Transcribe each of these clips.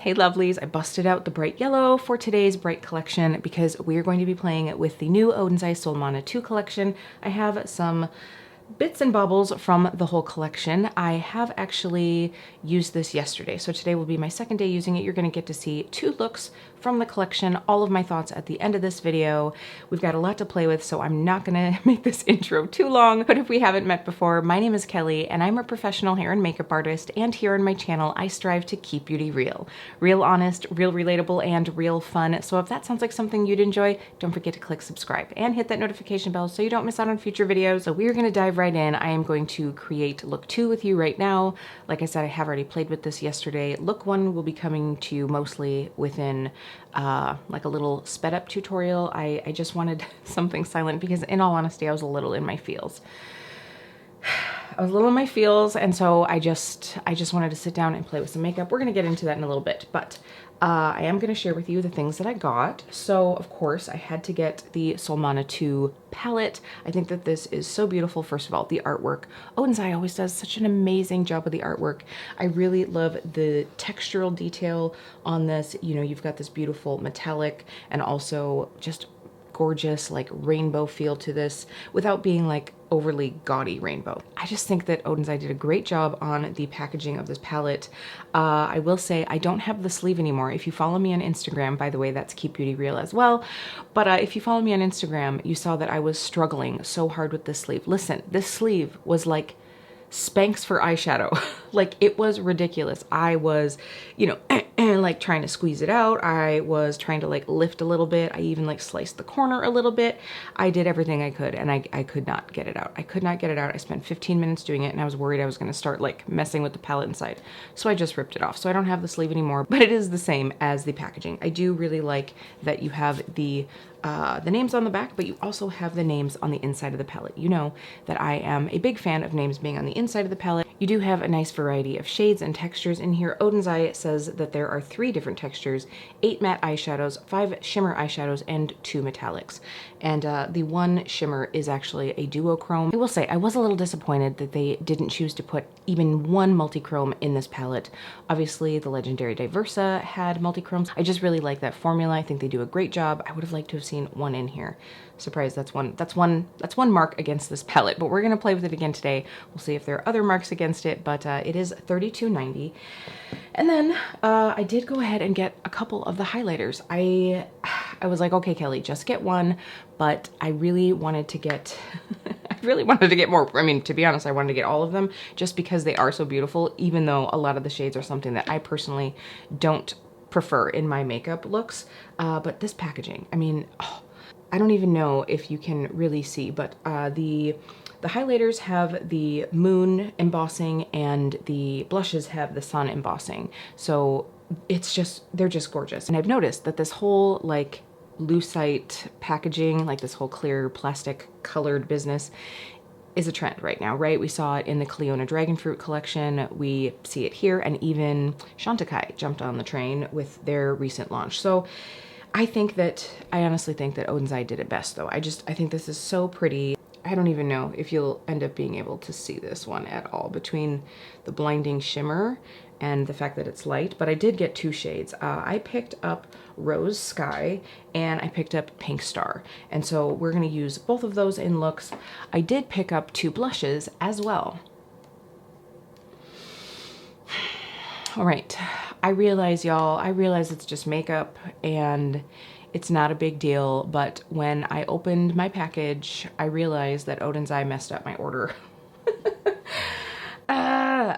Hey lovelies, I busted out the bright yellow for today's bright collection because we are going to be playing with the new Oden's Eye Solmåne 2 collection. I have some bits and baubles from the whole collection. I have actually used this yesterday, so today will be my second day using it. You're going to get to see 2 looks from the collection, all of my thoughts at the end of this video. We've got a lot to play with, so I'm not going to make this intro too long, but if we haven't met before, my name is Kelly, and I'm a professional hair and makeup artist, and here on my channel, I strive to keep beauty real. Real honest, real relatable, and real fun. So if that sounds like something you'd enjoy, don't forget to click subscribe and hit that notification bell so you don't miss out on future videos. So we're going to dive right in. I am going to create look 2 with you right now. Like I said, I have already played with this yesterday. Look 1 will be coming to you mostly within like a little sped up tutorial. I just wanted something silent because in all honesty, I was a little in my feels. I was a little in my feels, and so I just wanted to sit down and play with some makeup. We're gonna get into that in a little bit, but I am gonna share with you the things that I got. So of course I had to get the Solmåne 2 palette. I think that this is so beautiful. First of all, the artwork. Oden's Eye always does such an amazing job with the artwork. I really love the textural detail on this. You know, you've got this beautiful metallic and also just gorgeous like rainbow feel to this without being like overly gaudy rainbow. I just think that Oden's Eye did a great job on the packaging of this palette. I will say I don't have the sleeve anymore. If you follow me on Instagram, by the way, that's KEEPBEAUTYREAL as well. But if you follow me on Instagram, you saw that I was struggling so hard with this sleeve. Listen, this sleeve was like Spanx for eyeshadow. Like, it was ridiculous. I was, you know, like trying to squeeze it out. I was trying to like lift a little bit. I even like sliced the corner a little bit. I did everything I could, and I could not get it out. I could not get it out. I spent 15 minutes doing it, and I was worried I was going to start like messing with the palette inside. So I just ripped it off. So I don't have the sleeve anymore, but it is the same as the packaging. I do really like that you have the names on the back, but you also have the names on the inside of the palette. You know that I am a big fan of names being on the inside of the palette. You do have a nice variety of shades and textures in here. Oden's Eye says that there are 3 different textures, 8 matte eyeshadows, 5 shimmer eyeshadows, and 2 metallics. And the 1 shimmer is actually a duochrome. I will say I was a little disappointed that they didn't choose to put even 1 multichrome in this palette. Obviously, the legendary Diversa had multichromes. I just really like that formula. I think they do a great job. I would have liked to have seen 1 in here. Surprise, that's one mark against this palette, but we're gonna play with it again today. We'll see if there are other marks against it, but it is $32.90. And then I did go ahead and get a couple of the highlighters. I was like, okay, Kelly, just get 1, but I really wanted to get I really wanted to get more. I mean, to be honest, I wanted to get all of them just because they are so beautiful, even though a lot of the shades are something that I personally don't prefer in my makeup looks. But this packaging, I mean, oh, I don't even know if you can really see, but the highlighters have the moon embossing and the blushes have the sun embossing. So it's just, they're just gorgeous. And I've noticed that this whole like lucite packaging, like this whole clear plastic colored business is a trend right now, right? We saw it in the Cleona Dragonfruit collection. We see it here, and even Chantecaille jumped on the train with their recent launch. So I honestly think that Oden's Eye did it best though. I think this is so pretty. I don't even know if you'll end up being able to see this one at all between the blinding shimmer and the fact that it's light, but I did get 2 shades. I picked up Rose Sky and I picked up Pink Star. And so we're gonna use both of those in looks. I did pick up 2 blushes as well. All right, I realize y'all, it's just makeup and it's not a big deal, but when I opened my package, I realized that Oden's Eye messed up my order.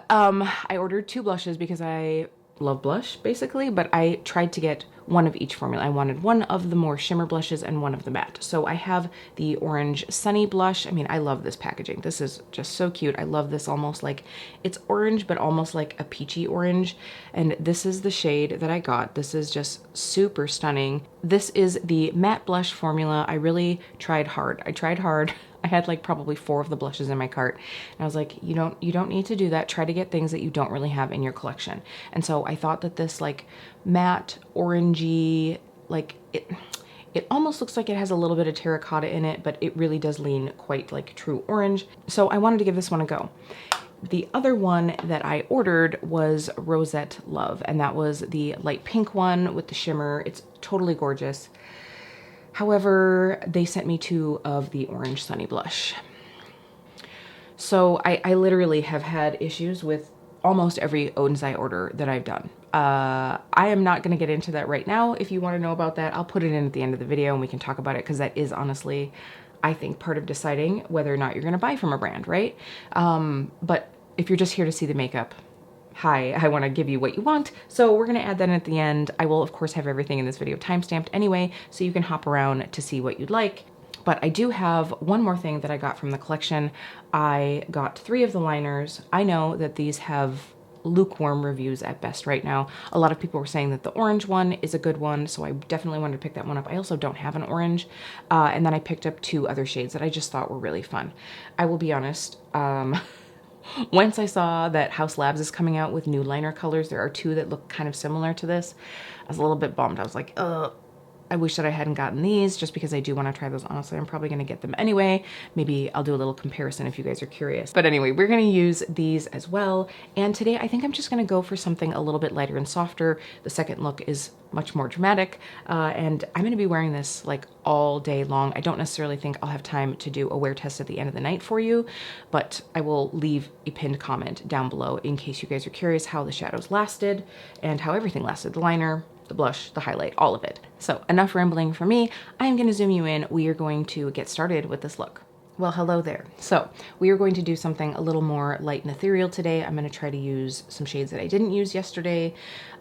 I ordered 2 blushes because I love blush basically, but I tried to get 1 of each formula. I wanted 1 of the more shimmer blushes and 1 of the matte. So I have the Orange Sunny blush. I mean, I love this packaging. This is just so cute. I love this almost like, it's orange, but almost like a peachy orange. And this is the shade that I got. This is just super stunning. This is the matte blush formula. I really tried hard. I had like probably 4 of the blushes in my cart. And I was like, you don't need to do that. Try to get things that you don't really have in your collection. And so I thought that this like matte orangey, like it almost looks like it has a little bit of terracotta in it, but it really does lean quite like true orange. So I wanted to give this one a go. The other one that I ordered was Rosette Love, and that was the light pink one with the shimmer. It's totally gorgeous. However, they sent me 2 of the orange Sunny Blush. So I literally have had issues with almost every Oden's Eye order that I've done. I am not going to get into that right now. If you want to know about that, I'll put it in at the end of the video and we can talk about it, because that is honestly, I think, part of deciding whether or not you're going to buy from a brand, right? But if you're just here to see the makeup, hi, I want to give you what you want. So we're going to add that in at the end. I will, of course, have everything in this video timestamped anyway, so you can hop around to see what you'd like. But I do have one more thing that I got from the collection. I got 3 of the liners. I know that these have lukewarm reviews at best right now. A lot of people were saying that the orange one is a good one, so I definitely wanted to pick that one up. I also don't have an orange. And then I picked up 2 other shades that I just thought were really fun. I will be honest, once I saw that House Labs is coming out with new liner colors, there are 2 that look kind of similar to this, I was a little bit bummed. I was like, ugh. I wish that I hadn't gotten these, just because I do want to try those. Honestly, I'm probably going to get them anyway. Maybe I'll do a little comparison if you guys are curious. But anyway, we're going to use these as well. And today I think I'm just going to go for something a little bit lighter and softer. The second look is much more dramatic. And I'm going to be wearing this like all day long. I don't necessarily think I'll have time to do a wear test at the end of the night for you, but I will leave a pinned comment down below in case you guys are curious how the shadows lasted and how everything lasted. The liner, the blush, the highlight, all of it. So enough rambling for me. I am going to zoom you in. We are going to get started with this look. Well, hello there. So we are going to do something a little more light and ethereal today. I'm going to try to use some shades that I didn't use yesterday.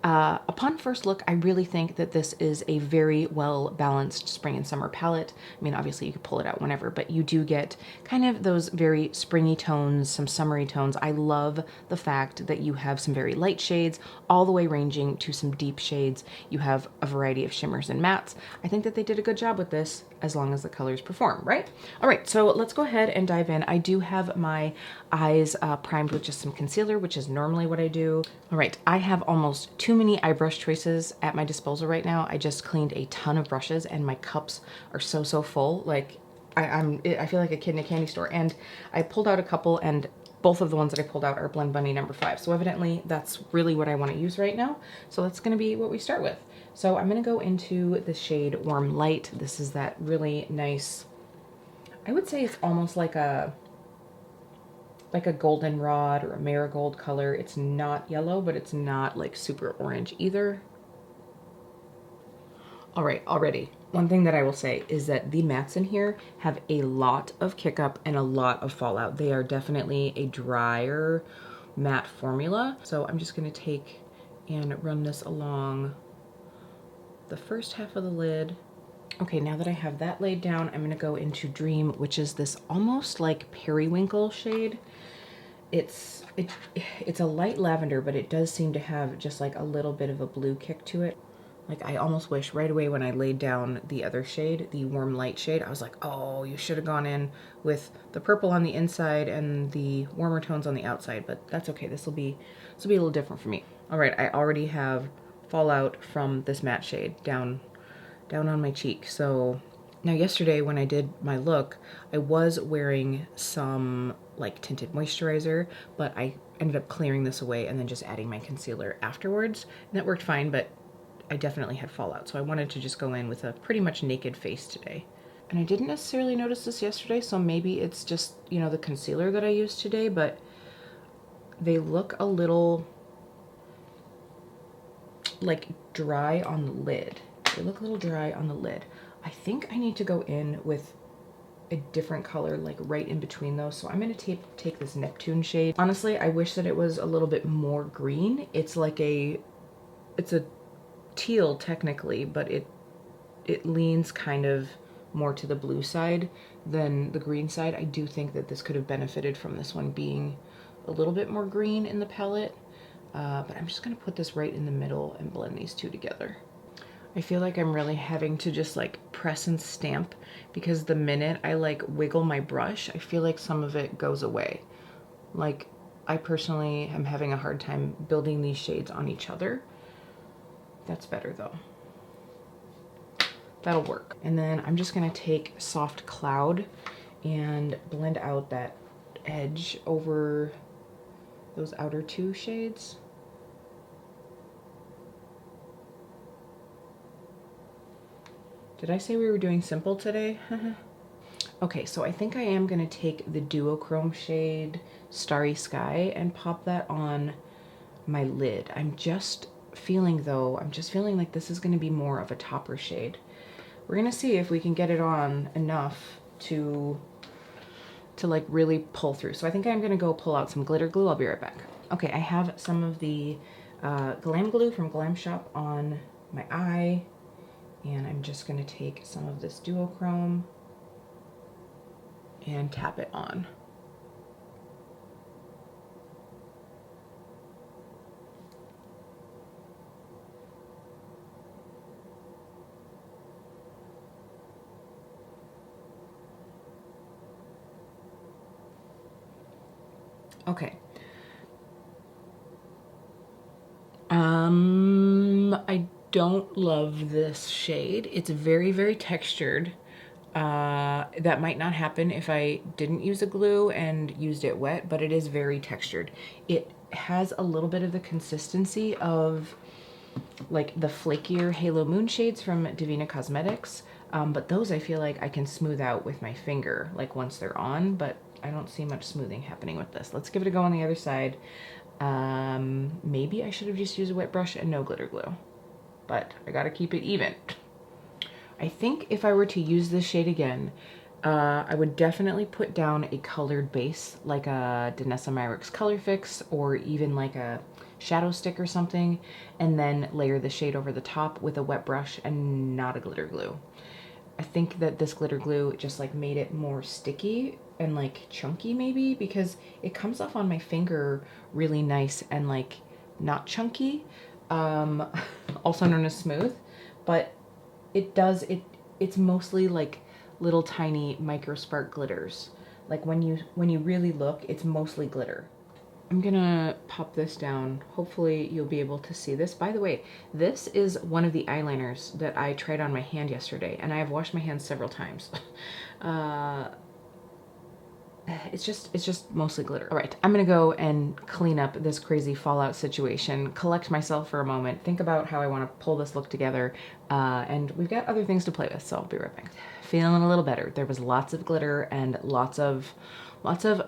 Upon first look, I really think that this is a very well balanced spring and summer palette. I mean, obviously you could pull it out whenever, but you do get kind of those very springy tones, some summery tones. I love the fact that you have some very light shades all the way ranging to some deep shades. You have a variety of shimmers and mattes. I think that they did a good job with this, as long as the colors perform, right? All right, so let's go ahead and dive in. I do have my eyes primed with just some concealer, which is normally what I do. All right, I have almost too many eye brush choices at my disposal right now. I just cleaned a ton of brushes and my cups are so full. Like I feel like a kid in a candy store. And I pulled out a couple, and both of the ones that I pulled out are Blend Bunny #5. So evidently that's really what I want to use right now. So that's going to be what we start with. So I'm going to go into the shade Warm Light. This is that really nice, I would say it's almost like a goldenrod or a marigold color. It's not yellow, but it's not like super orange either. All right, already, one thing that I will say is that the mattes in here have a lot of kick up and a lot of fallout. They are definitely a drier matte formula. So I'm just gonna take and run this along the first half of the lid. Okay, now that I have that laid down, I'm gonna go into Dream, which is this almost like periwinkle shade. It's a light lavender, but it does seem to have just like a little bit of a blue kick to it. Like, I almost wish right away when I laid down the other shade, the Warm Light shade, I was like, oh, you should have gone in with the purple on the inside and the warmer tones on the outside, but that's okay. This will be a little different for me. All right, I already have fallout from this matte shade down on my cheek. So now yesterday when I did my look, I was wearing some like tinted moisturizer, but I ended up clearing this away and then just adding my concealer afterwards. And that worked fine, but I definitely had fallout. So I wanted to just go in with a pretty much naked face today. And I didn't necessarily notice this yesterday, so maybe it's just, you know, the concealer that I used today, but they look a little like dry on the lid. They look a little dry on the lid. I think I need to go in with a different color like right in between those. So I'm going to take this Neptune shade. Honestly, I wish that it was a little bit more green. It's like it's a teal technically, but it leans kind of more to the blue side than the green side. I do think that this could have benefited from this one being a little bit more green in the palette. But I'm just going to put this right in the middle and blend these two together. I feel like I'm really having to just like press and stamp, because the minute I like wiggle my brush, I feel like some of it goes away. Like, I personally am having a hard time building these shades on each other. That's better though. That'll work. And then I'm just gonna take Soft Cloud and blend out that edge over those outer two shades. Did I say we were doing simple today? Okay, so I think I am gonna take the duochrome shade Starry Sky and pop that on my lid. I'm just feeling like this is gonna be more of a topper shade. We're gonna see if we can get it on enough to like really pull through. So I think I'm gonna go pull out some glitter glue. I'll be right back. Okay, I have some of the Glam Glue from Glam Shop on my eye, and I'm just gonna take some of this duochrome and tap it on. Okay. I don't love this shade. It's very, very textured. That might not happen if I didn't use a glue and used it wet, but it is very textured. It has a little bit of the consistency of like the flakier Halo Moon shades from Divina Cosmetics, but those I feel like I can smooth out with my finger, like once they're on, but I don't see much smoothing happening with this. Let's give it a go on the other side. Maybe I should have just used a wet brush and no glitter glue, but I gotta keep it even. I think if I were to use this shade again, I would definitely put down a colored base, like a Danessa Myricks Color Fix, or even like a shadow stick or something, and then layer the shade over the top with a wet brush and not a glitter glue. I think that this glitter glue just like made it more sticky and like chunky maybe, because it comes off on my finger really nice and like not chunky, also known as smooth, but it's mostly like little tiny micro spark glitters. Like when you really look, it's mostly glitter. I'm gonna pop this down. Hopefully you'll be able to see this. By the way, this is one of the eyeliners that I tried on my hand yesterday, and I have washed my hands several times. It's just mostly glitter. All right, I'm gonna go and clean up this crazy fallout situation, collect myself for a moment, think about how I wanna pull this look together, and we've got other things to play with, so I'll be right back. Feeling a little better. There was lots of glitter and lots of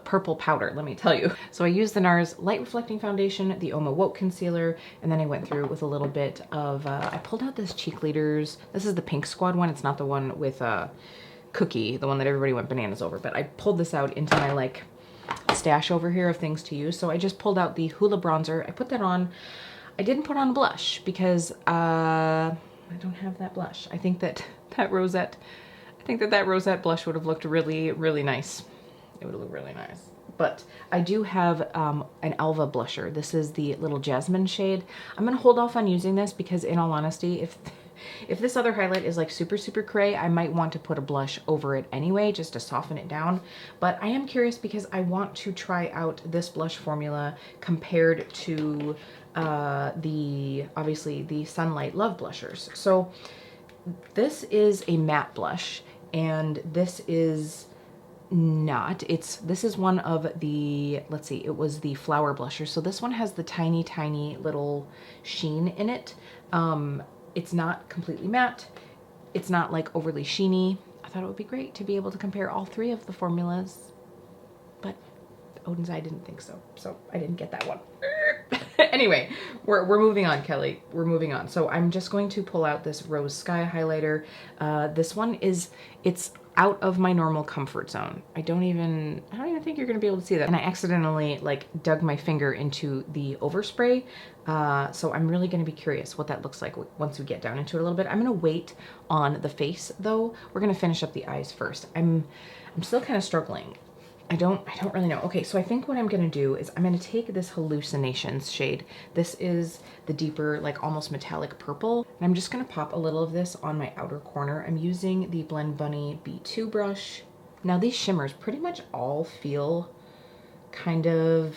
purple powder, let me tell you. So I used the NARS Light Reflecting Foundation, the Oma Woke Concealer, and then I went through with a little bit of, I pulled out this Cheek Leaders. This is the Pink Squad one. It's not the one with Cookie, the one that everybody went bananas over, but I pulled this out into my like stash over here of things to use. So I just pulled out the Hoola bronzer. I put that on. I didn't put on blush because I don't have that blush. I think that rosette blush would have looked really, really nice. It would look really nice. But I do have an Alva blusher. This is the little Jasmine shade. I'm gonna hold off on using this because in all honesty, if this other highlight is like super, super cray, I might want to put a blush over it anyway, just to soften it down. But I am curious because I want to try out this blush formula compared to obviously the Sunlight Love blushers. So this is a matte blush, and this is not. This is one of the, let's see, it was the Flower blusher. So this one has the tiny, tiny little sheen in it. It's not completely matte. It's not like overly sheeny. I thought it would be great to be able to compare all three of the formulas, but Oden's Eye didn't think so. So I didn't get that one. Anyway, we're moving on, Kelly. We're moving on. So I'm just going to pull out this Rose Sky highlighter. This one it's out of my normal comfort zone. I don't even think you're gonna be able to see that. And I accidentally like dug my finger into the overspray. So I'm really gonna be curious what that looks like once we get down into it a little bit. I'm gonna wait on the face though. We're gonna finish up the eyes first. I'm still kind of struggling. I don't really know. Okay, so I think what I'm gonna do is I'm gonna take this Hallucinations shade. This is the deeper, like almost metallic purple. And I'm just gonna pop a little of this on my outer corner. I'm using the Blend Bunny B2 brush. Now these shimmers pretty much all feel kind of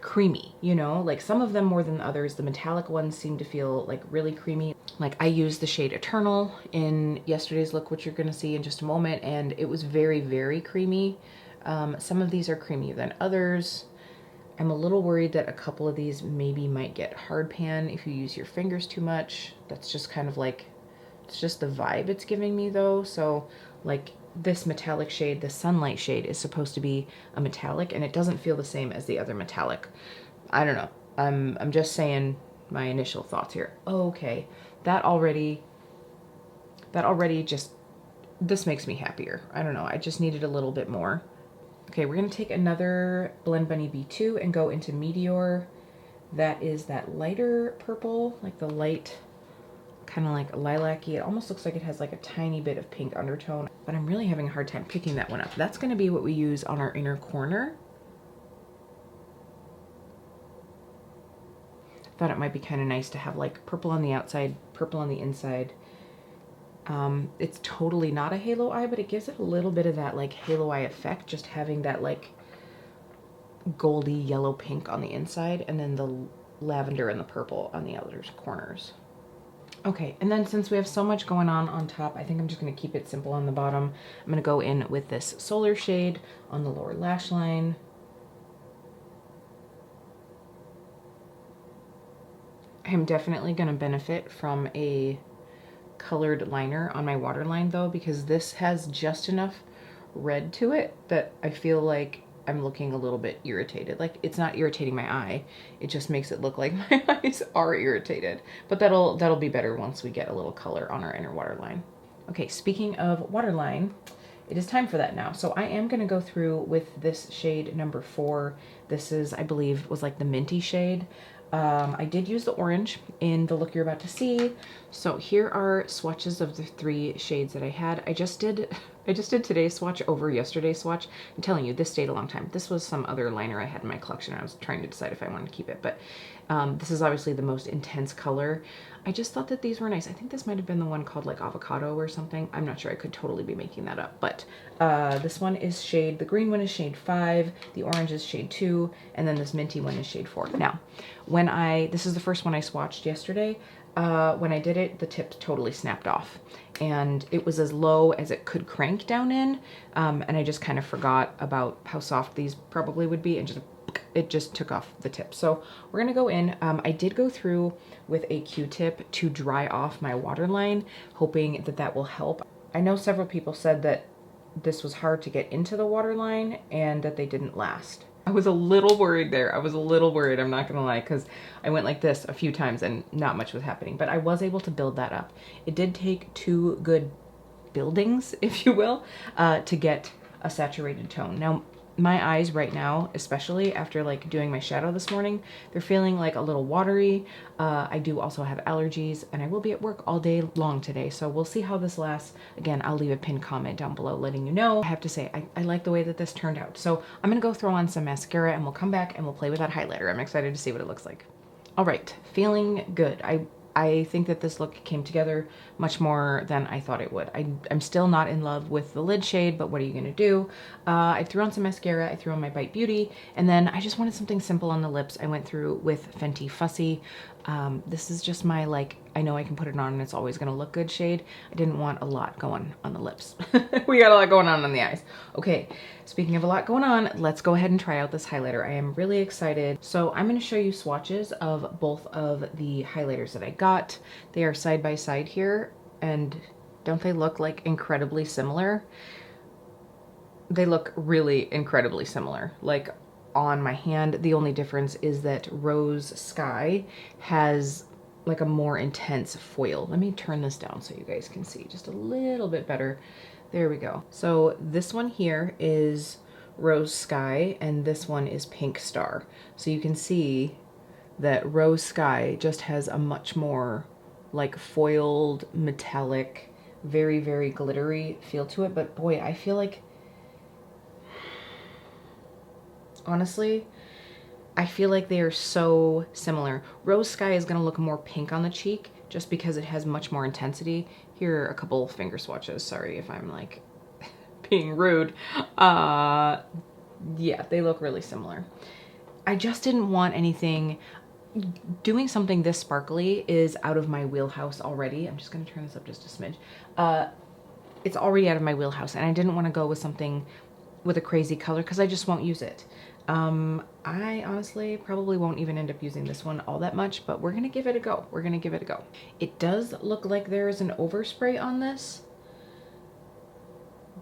creamy, you know, like some of them more than others. The metallic ones seem to feel like really creamy. Like I used the shade Eternal in yesterday's look, which you're gonna see in just a moment, and it was very, very creamy. Some of these are creamier than others. I'm a little worried that a couple of these maybe might get hard pan if you use your fingers too much. That's just kind of like, it's just the vibe it's giving me though. So like this metallic shade, the sunlight shade, is supposed to be a metallic, and it doesn't feel the same as the other metallic. I don't know. I'm just saying my initial thoughts here. Okay, that already just, this makes me happier. I don't know. I just needed a little bit more. Okay, we're gonna take another Blend Bunny B2 and go into Meteor. That is that lighter purple, like the light, kind of like lilac-y. It almost looks like it has like a tiny bit of pink undertone, but I'm really having a hard time picking that one up. That's gonna be what we use on our inner corner. Thought it might be kind of nice to have like purple on the outside, purple on the inside. It's totally not a halo eye, but it gives it a little bit of that like halo eye effect, just having that like goldy yellow pink on the inside, and then the lavender and the purple on the outer corners. Okay, and then since we have so much going on top, I think I'm just going to keep it simple on the bottom. I'm going to go in with this Solar shade on the lower lash line. I'm definitely going to benefit from a colored liner on my waterline though, because this has just enough red to it that I feel like I'm looking a little bit irritated. Like, it's not irritating my eye, it just makes it look like my eyes are irritated. But that'll be better once we get a little color on our inner waterline. Okay, speaking of waterline, it is time for that now. So I am going to go through with this shade number 4. This is, I believe, was like the minty shade. I did use the orange in the look you're about to see. So here are swatches of the 3 shades that I had. I just did today's swatch over yesterday's swatch. I'm telling you, this stayed a long time. This was some other liner I had in my collection. I was trying to decide if I wanted to keep it, but this is obviously the most intense color. I just thought that these were nice. I think this might have been the one called like avocado or something. I'm not sure. I could totally be making that up, but this one is shade, the green one is shade 5, the orange is shade 2, and then this minty one is shade 4. Now, this is the first one I swatched yesterday. When I did it, the tip totally snapped off, and it was as low as it could crank down in, and I just kind of forgot about how soft these probably would be, and it just took off the tip. So we're gonna go in. I did go through with a Q-tip to dry off my waterline, hoping that that will help. I know several people said that this was hard to get into the waterline and that they didn't last. I was a little worried there. I was a little worried, I'm not gonna lie, because I went like this a few times and not much was happening, but I was able to build that up. It did take 2 good buildings, if you will, to get a saturated tone. Now, my eyes right now, especially after like doing my shadow this morning, they're feeling like a little watery. I do also have allergies, and I will be at work all day long today, so we'll see how this lasts. Again, I'll leave a pinned comment down below letting you know. I have to say, I like the way that this turned out. So I'm gonna go throw on some mascara and we'll come back and we'll play with that highlighter. I'm excited to see what it looks like. All right, feeling good. I think that this look came together much more than I thought it would. I'm still not in love with the lid shade, but what are you gonna do? I threw on some mascara, I threw on my Bite Beauty, and then I just wanted something simple on the lips. I went through with Fenty Fussy. This is just my, like, I know I can put it on and it's always gonna look good shade. I didn't want a lot going on the lips. We got a lot going on the eyes. Okay, speaking of a lot going on, let's go ahead and try out this highlighter. I am really excited. So I'm gonna show you swatches of both of the highlighters that I got. They are side by side here, and don't they look like incredibly similar? They look really incredibly similar. Like, on my hand, the only difference is that Rose Sky has like a more intense foil. Let me turn this down so you guys can see just a little bit better. There we go. So this one here is Rose Sky, and this one is Pink Star. So you can see that Rose Sky just has a much more like foiled, metallic, very, very glittery feel to it. But boy, I feel like, honestly, I feel like they are so similar. Rose Sky is gonna look more pink on the cheek just because it has much more intensity. Here are a couple finger swatches. Sorry if I'm like being rude. Yeah, they look really similar. I just didn't want anything, doing something this sparkly is out of my wheelhouse already. I'm just gonna turn this up just a smidge. It's already out of my wheelhouse, and I didn't want to go with something with a crazy color because I just won't use it. I honestly probably won't even end up using this one all that much, but we're gonna give it a go. We're gonna give it a go. It does look like there is an overspray on this,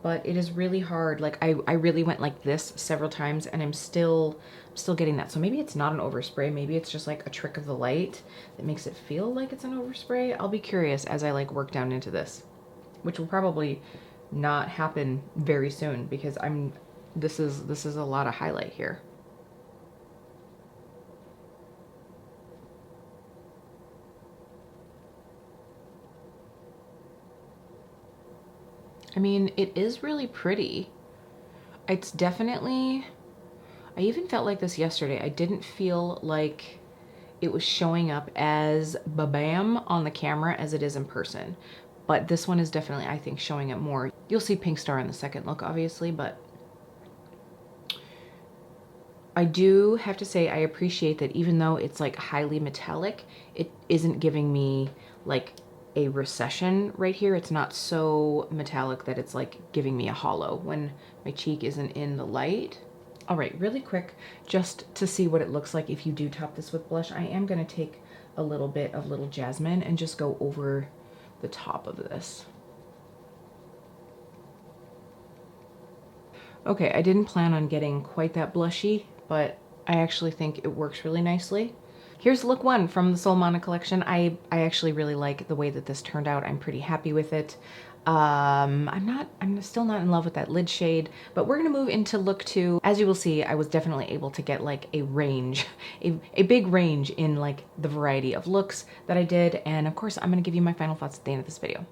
but it is really hard. Like I really went like this several times and I'm still getting that. So maybe it's not an overspray. Maybe it's just like a trick of the light that makes it feel like it's an overspray. I'll be curious as I like work down into this, which will probably not happen very soon because this is a lot of highlight here. I mean, it is really pretty. It's definitely, I even felt like this yesterday. I didn't feel like it was showing up as ba-bam on the camera as it is in person. But this one is definitely, I think, showing up more. You'll see Pink Star in the second look, obviously, but I do have to say I appreciate that even though it's like highly metallic, it isn't giving me like a recession right here. It's not so metallic that it's like giving me a hollow when my cheek isn't in the light. All right, really quick, just to see what it looks like if you do top this with blush, I am gonna take a little bit of Little Jasmine and just go over the top of this. Okay, I didn't plan on getting quite that blushy, but I actually think it works really nicely. Here's look one from the Solmåne collection. I actually really like the way that this turned out. I'm pretty happy with it. I'm still not in love with that lid shade, but we're gonna move into look two. As you will see, I was definitely able to get like a range, a big range in like the variety of looks that I did. And of course, I'm gonna give you my final thoughts at the end of this video.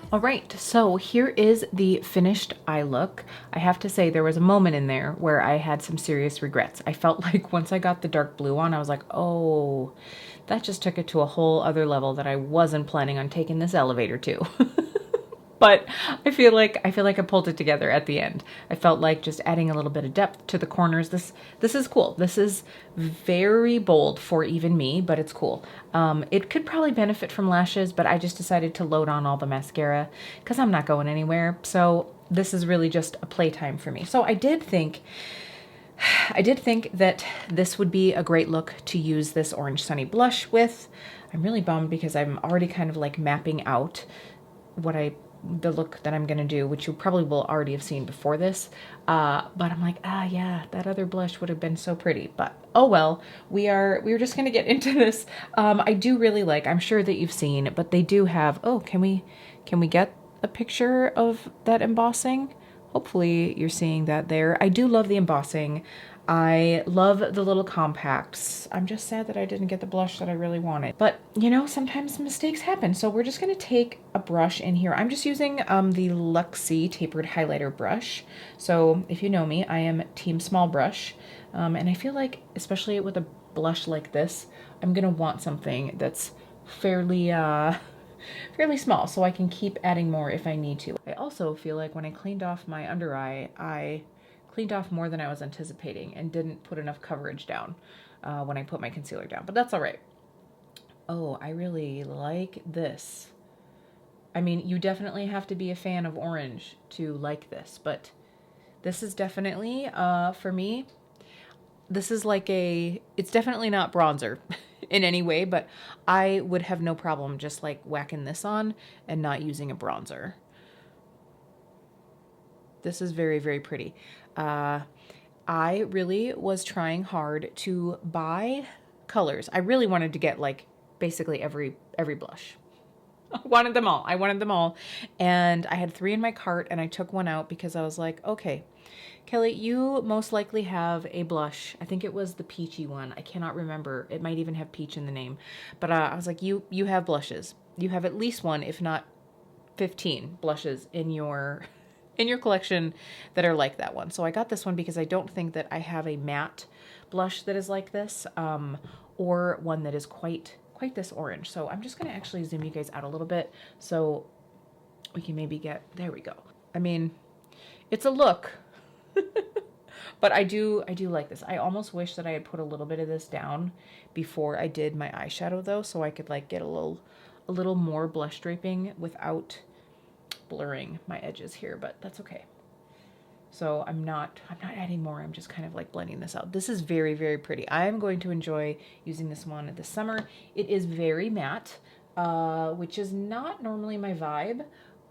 All right, so here is the finished eye look. I have to say there was a moment in there where I had some serious regrets. I felt like once I got the dark blue on, I was like, oh, that just took it to a whole other level that I wasn't planning on taking this elevator to. But I feel like I pulled it together at the end. I felt like just adding a little bit of depth to the corners. This is cool. This is very bold for even me, but it's cool. It could probably benefit from lashes, but I just decided to load on all the mascara because I'm not going anywhere. So this is really just a playtime for me. So I did think that this would be a great look to use this Orange Sunny blush with. I'm really bummed because I'm already kind of like mapping out the look that I'm gonna do, which you probably will already have seen before this. But I'm like, yeah, that other blush would have been so pretty. But oh well, we're just gonna get into this. I do really like, I'm sure that you've seen, but they do have, oh, can we get a picture of that embossing? Hopefully you're seeing that there. I do love the embossing. I love the little compacts. I'm just sad that I didn't get the blush that I really wanted. But, you know, sometimes mistakes happen. So we're just going to take a brush in here. I'm just using the Luxie tapered highlighter brush. So if you know me, I am team small brush. And I feel like, especially with a blush like this, I'm going to want something that's fairly small so I can keep adding more if I need to. I also feel like when I cleaned off my under eye, I cleaned off more than I was anticipating and didn't put enough coverage down when I put my concealer down, but that's all right. Oh, I really like this. I mean, you definitely have to be a fan of orange to like this, but this is definitely, for me, this is like it's definitely not bronzer in any way, but I would have no problem just like whacking this on and not using a bronzer. This is very, very pretty. I really was trying hard to buy colors. I really wanted to get like basically every blush. I wanted them all. I wanted them all. And I had 3 in my cart and I took one out because I was like, okay, Kelly, you most likely have a blush. I think it was the peachy one. I cannot remember. It might even have peach in the name. But I was like, you have blushes. You have at least one, if not 15 blushes in your collection that are like that one. So I got this one because I don't think that I have a matte blush that is like this, or one that is quite this orange. So I'm just gonna actually zoom you guys out a little bit so we can maybe get, there we go. I mean, it's a look, but I do like this. I almost wish that I had put a little bit of this down before I did my eyeshadow though, so I could like get a little more blush draping without blurring my edges here, but that's okay. So I'm not adding more. I'm just kind of like blending this out. This is very, very pretty. I'm going to enjoy using this one this summer. It is very matte, which is not normally my vibe,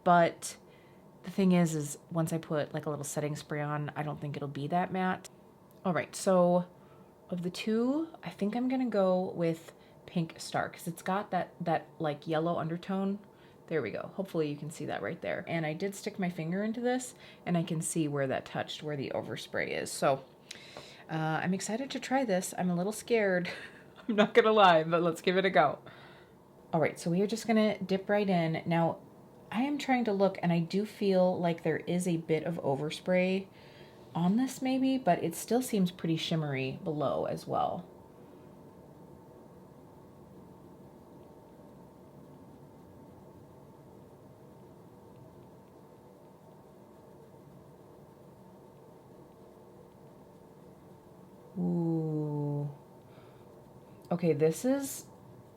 but the thing is once I put like a little setting spray on, I don't think it'll be that matte. All right, so of the two, I think I'm gonna go with Pink Star because it's got that like yellow undertone. There we go. Hopefully you can see that right there. And I did stick my finger into this and I can see where that touched, where the overspray is. So I'm excited to try this. I'm a little scared. I'm not gonna lie, but let's give it a go. All right, so we are just gonna dip right in. Now, I am trying to look and I do feel like there is a bit of overspray on this maybe, but it still seems pretty shimmery below as well. Ooh. Okay, this is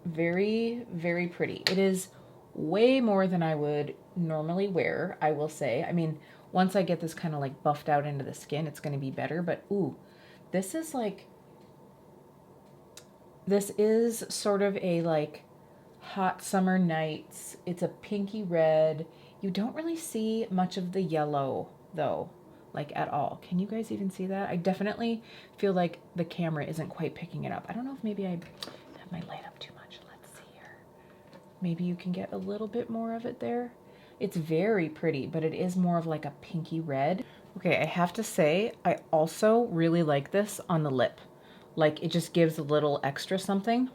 very, very pretty. It is way more than I would normally wear, I will say. I mean, once I get this kind of like buffed out into the skin, it's going to be better. But ooh, this is like, this is sort of a like hot summer nights. It's a pinky red. You don't really see much of the yellow though, like at all. Can you guys even see that? I definitely feel like the camera isn't quite picking it up. I don't know if maybe I have my light up too much. Let's see here. Maybe you can get a little bit more of it there. It's very pretty, but it is more of like a pinky red. Okay, I have to say, I also really like this on the lip. Like it just gives a little extra something.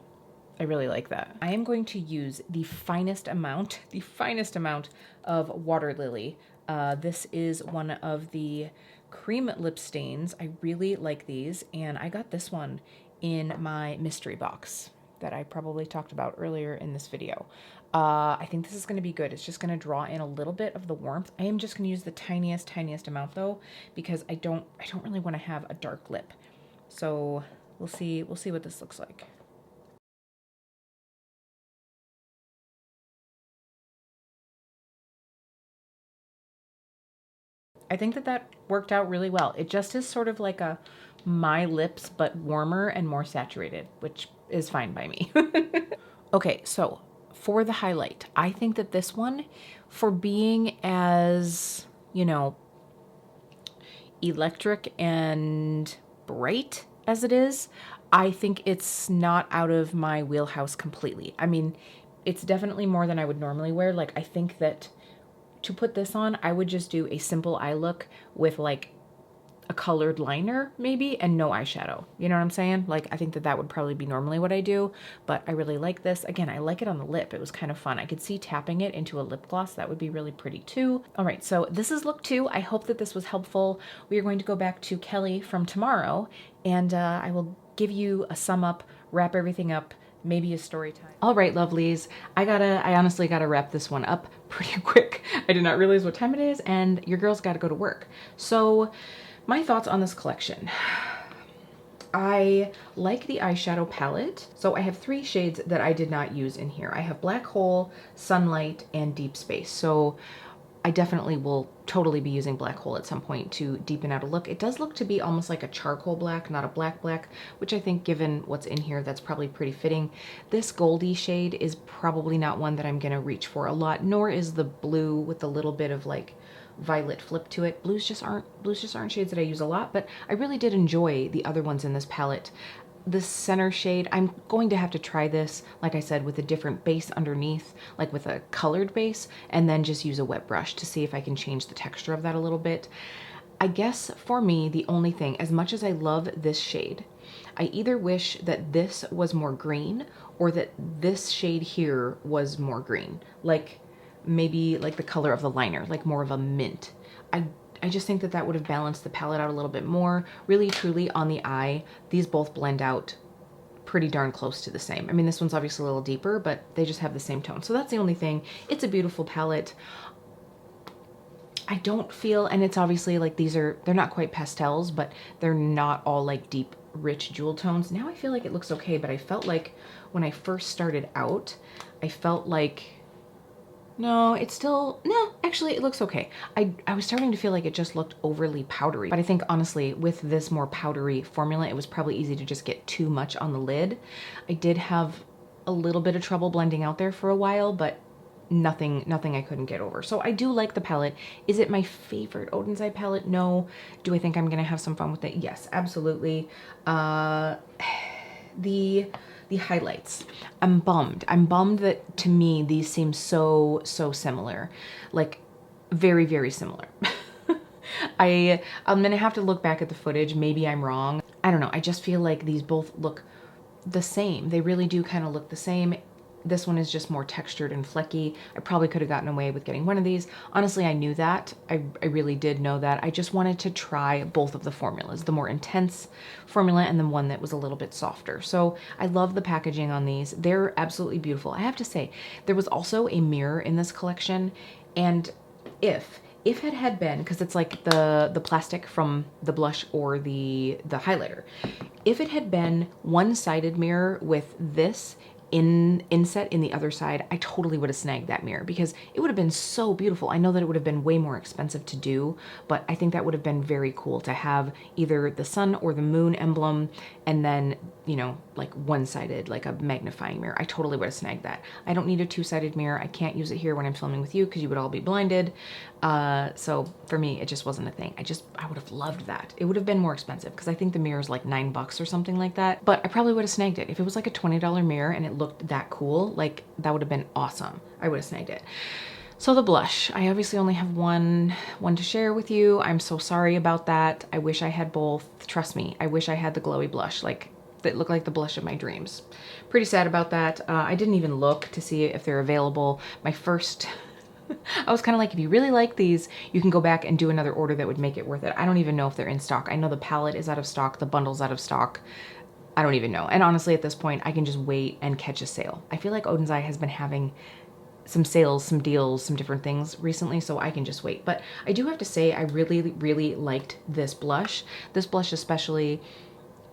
I really like that. I am going to use the finest amount of Water Lily. This is one of the cream lip stains. I really like these, and I got this one in my mystery box that I probably talked about earlier in this video. I think this is going to be good. It's just going to draw in a little bit of the warmth. I am just going to use the tiniest amount though, because I don't really want to have a dark lip. So we'll see what this looks like. I think that worked out really well. It just is sort of like a My Lips, but warmer and more saturated, which is fine by me. Okay, so for the highlight, I think that this one, for being as, you know, electric and bright as it is, I think it's not out of my wheelhouse completely. I mean, it's definitely more than I would normally wear. Like, I think that to put this on, I would just do a simple eye look with like a colored liner maybe and no eyeshadow. You know what I'm saying? Like, I think that that would probably be normally what I do, but I really like this. Again, I like it on the lip. It was kind of fun. I could see tapping it into a lip gloss. That would be really pretty too. All right, so this is look 2. I hope that this was helpful. We are going to go back to Kelly from tomorrow, and I will give you a sum up, wrap everything up, maybe a story time. All right, lovelies. I honestly gotta wrap this one up pretty quick. I did not realize what time it is, and your girl's gotta go to work. So my thoughts on this collection. I like the eyeshadow palette. So I have 3 shades that I did not use in here. I have Black Hole, Sunlight, and Deep Space. So I definitely will totally be using Black Hole at some point to deepen out a look. It does look to be almost like a charcoal black, not a black black, which I think given what's in here, that's probably pretty fitting. This Goldie shade is probably not one that I'm gonna reach for a lot, nor is the blue with a little bit of like violet flip to it. Blues just aren't shades that I use a lot, but I really did enjoy the other ones in this palette. This center shade, I'm going to have to try this, like I said, with a different base underneath, like with a colored base, and then just use a wet brush to see if I can change the texture of that a little bit. I guess for me, the only thing, as much as I love this shade, I either wish that this was more green or that this shade here was more green. Like maybe like the color of the liner, like more of a mint. I just think that that would have balanced the palette out a little bit more. Really, truly, on the eye, these both blend out pretty darn close to the same. I mean, this one's obviously a little deeper, but they just have the same tone. So that's the only thing. It's a beautiful palette. I don't feel, and it's obviously like they're not quite pastels, but they're not all like deep, rich jewel tones. Now I feel like it looks okay, but I felt like when I first started out, I felt like, no, it's still, no, actually it looks okay. I was starting to feel like it just looked overly powdery, but I think honestly with this more powdery formula, it was probably easy to just get too much on the lid. I did have a little bit of trouble blending out there for a while, but nothing I couldn't get over. So I do like the palette. Is it my favorite Oden's Eye palette? No. Do I think I'm gonna have some fun with it? Yes, absolutely. The highlights. I'm bummed. I'm bummed that to me these seem so similar. Like very, very similar. I'm gonna have to look back at the footage. Maybe I'm wrong. I don't know. I just feel like these both look the same. They really do kind of look the same. This one is just more textured and flecky. I probably could have gotten away with getting one of these. Honestly, I knew that. I really did know that. I just wanted to try both of the formulas, the more intense formula and the one that was a little bit softer. So I love the packaging on these. They're absolutely beautiful. I have to say, there was also a mirror in this collection, and if it had been, because it's like the plastic from the blush or the highlighter, if it had been one-sided mirror with this inset in the other side, I totally would have snagged that mirror because it would have been so beautiful. I know that it would have been way more expensive to do, but I think that would have been very cool to have either the sun or the moon emblem and then, you know, like one-sided, like a magnifying mirror. I totally would have snagged that. I don't need a two-sided mirror. I can't use it here when I'm filming with you because you would all be blinded. So for me, it just wasn't a thing. I would have loved that. It would have been more expensive because I think the mirror is like $9 or something like that, but I probably would have snagged it. If it was like a $20 mirror and it looked that cool, like that would have been awesome. I would have snagged it. So the blush, I obviously only have one to share with you. I'm so sorry about that. I wish I had both. Trust me, I wish I had the glowy blush, like that looked like the blush of my dreams. Pretty sad about that. I didn't even look to see if they're available. My first, I was kind of like, if you really like these, you can go back and do another order that would make it worth it. I don't even know if they're in stock. I know the palette is out of stock, the bundle's out of stock. I don't even know. And honestly, at this point, I can just wait and catch a sale. I feel like Oden's Eye has been having some sales, some deals, some different things recently, so I can just wait. But I do have to say, I really liked this blush. This blush especially,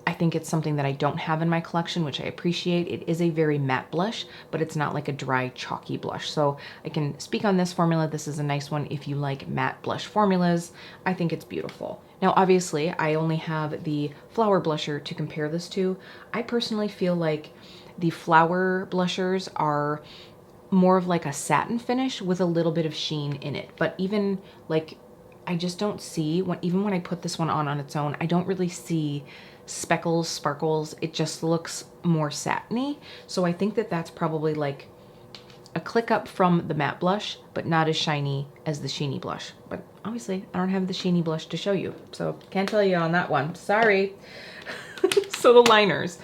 I think it's something that I don't have in my collection, which I appreciate. It is a very matte blush, but it's not like a dry, chalky blush. So I can speak on this formula. This is a nice one if you like matte blush formulas. I think it's beautiful. Now, obviously, I only have the Flower blusher to compare this to. I personally feel like The flower blushers are more of like a satin finish with a little bit of sheen in it. But even like, I just don't see, even when I put this one on its own, I don't really see speckles, sparkles. It just looks more satiny. So I think that that's probably like a click up from the matte blush, but not as shiny as the sheeny blush. But obviously I don't have the sheeny blush to show you, so can't tell you on that one. Sorry. So the liners.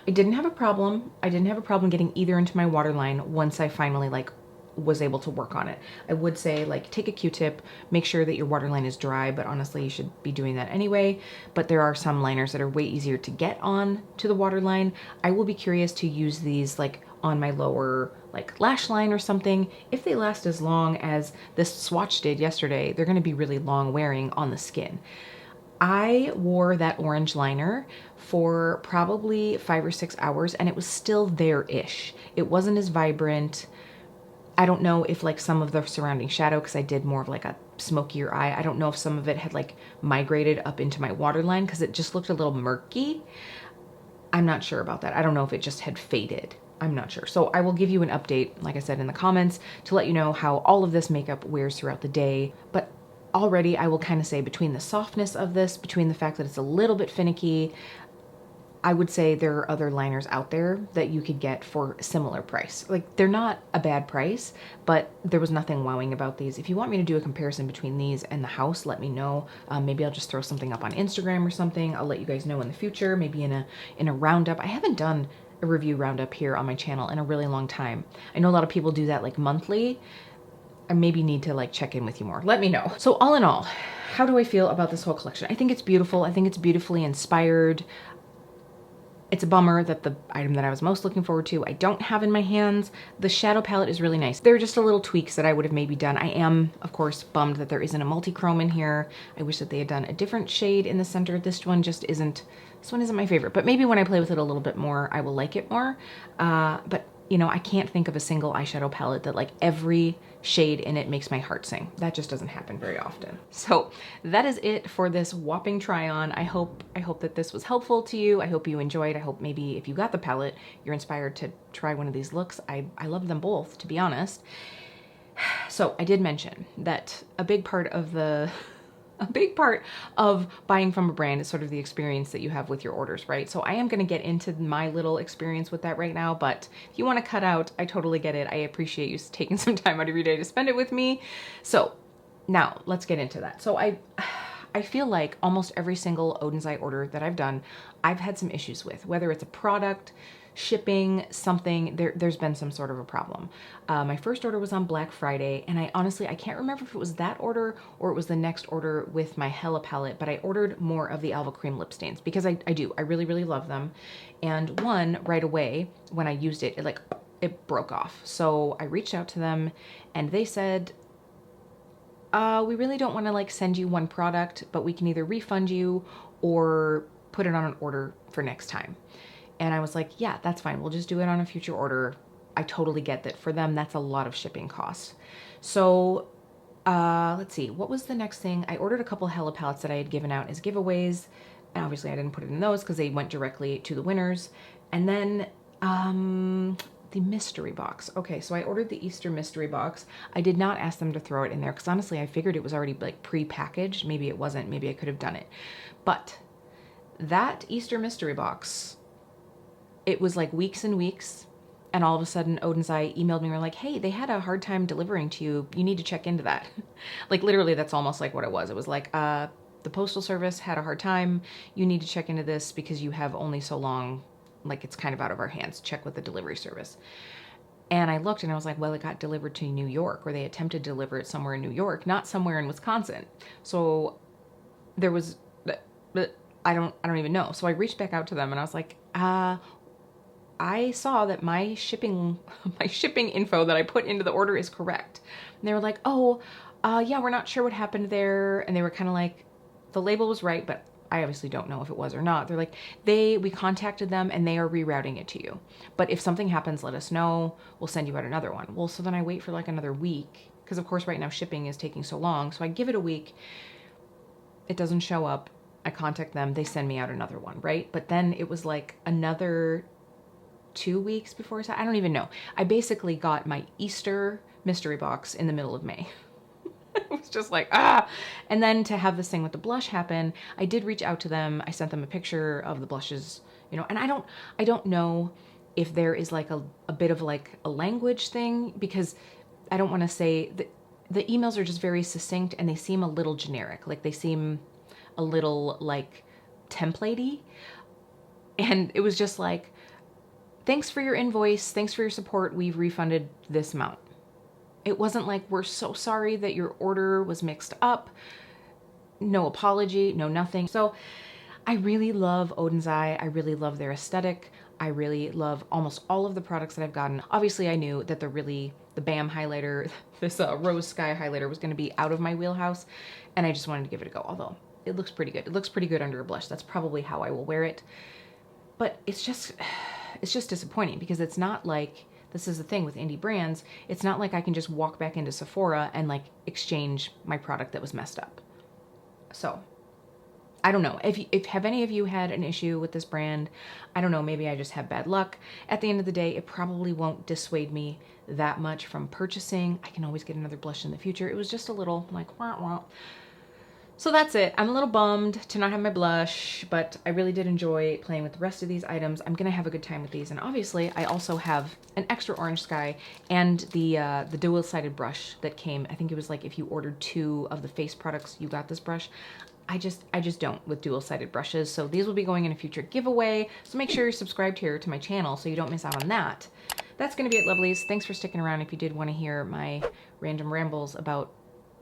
I didn't have a problem. I didn't have a problem getting either into my waterline once I finally like was able to work on it. I would say like take a Q-tip, make sure that your waterline is dry, but honestly you should be doing that anyway. But there are some liners that are way easier to get on to the waterline. I will be curious to use these like on my lower like lash line or something. If they last as long as this swatch did yesterday, they're going to be really long wearing on the skin. I wore that orange liner for probably 5 or 6 hours and it was still there-ish. It wasn't as vibrant. I don't know if like some of the surrounding shadow, because I did more of like a smokier eye, I don't know if some of it had like migrated up into my waterline because it just looked a little murky. I'm not sure about that. I don't know if it just had faded. I'm not sure. So I will give you an update, like I said, in the comments to let you know how all of this makeup wears throughout the day. But already I will kind of say between the softness of this, between the fact that it's a little bit finicky, I would say there are other liners out there that you could get for a similar price. Like they're not a bad price, but there was nothing wowing about these. If you want me to do a comparison between these and the house, let me know. Maybe I'll just throw something up on Instagram or something. I'll let you guys know in the future, maybe in a roundup. I haven't done a review roundup here on my channel in a really long time. I know a lot of people do that like monthly. I maybe need to like check in with you more. Let me know. So all in all, how do I feel about this whole collection? I think it's beautiful. I think it's beautifully inspired. It's a bummer that the item that I was most looking forward to I don't have in my hands. The shadow palette is really nice. There are just a little tweaks that I would have maybe done. I am, of course, bummed that there isn't a multi-chrome in here. I wish that they had done a different shade in the center. This one isn't my favorite, but maybe when I play with it a little bit more, I will like it more. But you know, I can't think of a single eyeshadow palette that like every shade in it makes my heart sing. That just doesn't happen very often. So that is it for this whopping try on. I hope that this was helpful to you. I hope you enjoyed. I hope maybe if you got the palette, you're inspired to try one of these looks. I love them both, to be honest. So I did mention that a big part of buying from a brand is sort of the experience that you have with your orders, right? So I am going to get into my little experience with that right now, but if you want to cut out, I totally get it. I appreciate you taking some time out of your day to spend it with me. So now let's get into that. So I feel like almost every single Oden's Eye order that I've done, I've had some issues with, whether it's a product, shipping, something, there's been some sort of a problem. My first order was on Black Friday, and I can't remember if it was that order or it was the next order with my Hella palette, but I ordered more of the Alva Cream lip stains because I really, really love them. And one, right away, when I used it, it broke off. So I reached out to them and they said, we really don't want to like send you one product, but we can either refund you or put it on an order for next time. And I was like, yeah, that's fine. We'll just do it on a future order. I totally get that for them, that's a lot of shipping costs. So let's see, what was the next thing? I ordered a couple Hella palettes that I had given out as giveaways. And obviously I didn't put it in those because they went directly to the winners. And then the mystery box. Okay, so I ordered the Easter mystery box. I did not ask them to throw it in there because honestly, I figured it was already like pre-packaged. Maybe it wasn't, maybe I could have done it. But that Easter mystery box, it was like weeks and weeks, and all of a sudden Oden's Eye emailed me and were like, hey, they had a hard time delivering to you. You need to check into that. Like literally that's almost like what it was. It was like, the postal service had a hard time. You need to check into this because you have only so long, like it's kind of out of our hands. Check with the delivery service. And I looked and I was like, well, it got delivered to New York, or they attempted to deliver it somewhere in New York, not somewhere in Wisconsin. So there was, I don't even know. So I reached back out to them and I was like, I saw that my shipping info that I put into the order is correct. And they were like, oh, yeah, we're not sure what happened there. And they were kind of like, the label was right, but I obviously don't know if it was or not. They're like, we contacted them and they are rerouting it to you. But if something happens, let us know. We'll send you out another one. Well, so then I wait for like another week because of course right now shipping is taking so long. So I give it a week. It doesn't show up. I contact them, they send me out another one, right? But then it was like another 2 weeks before, I don't even know. I basically got my Easter mystery box in the middle of May. It was just like, ah. And then to have this thing with the blush happen, I did reach out to them. I sent them a picture of the blushes, you know, and I don't know if there is like a bit of like a language thing, because I don't want to say that the emails are just very succinct and they seem a little generic. Like they seem a little like templatey. And it was just like, thanks for your invoice. Thanks for your support. We've refunded this amount. It wasn't like, we're so sorry that your order was mixed up. No apology, no nothing. So I really love Oden's Eye. I really love their aesthetic. I really love almost all of the products that I've gotten. Obviously, I knew that the BAM highlighter, this Rose Sky highlighter was gonna be out of my wheelhouse, and I just wanted to give it a go, although it looks pretty good. It looks pretty good under a blush. That's probably how I will wear it. But it's just disappointing, because it's not like, this is the thing with indie brands, it's not like I can just walk back into Sephora and like exchange my product that was messed up. So I don't know. If have any of you had an issue with this brand? I don't know, maybe I just have bad luck. At the end of the day, it probably won't dissuade me that much from purchasing. I can always get another blush in the future. It was just a little like, wah, wah. So that's it. I'm a little bummed to not have my blush, but I really did enjoy playing with the rest of these items. I'm gonna have a good time with these. And obviously I also have an extra orange sky and the dual-sided brush that came. I think it was like if you ordered 2 of the face products, you got this brush. I just don't with dual-sided brushes. So these will be going in a future giveaway. So make sure you're subscribed here to my channel so you don't miss out on that. That's gonna be it, lovelies. Thanks for sticking around if you did wanna hear my random rambles about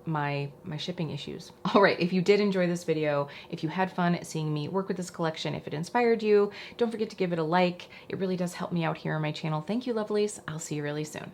my shipping issues. All right, if you did enjoy this video, if you had fun seeing me work with this collection, if it inspired you, don't forget to give it a like. It really does help me out here on my channel. Thank you, lovelies. I'll see you really soon.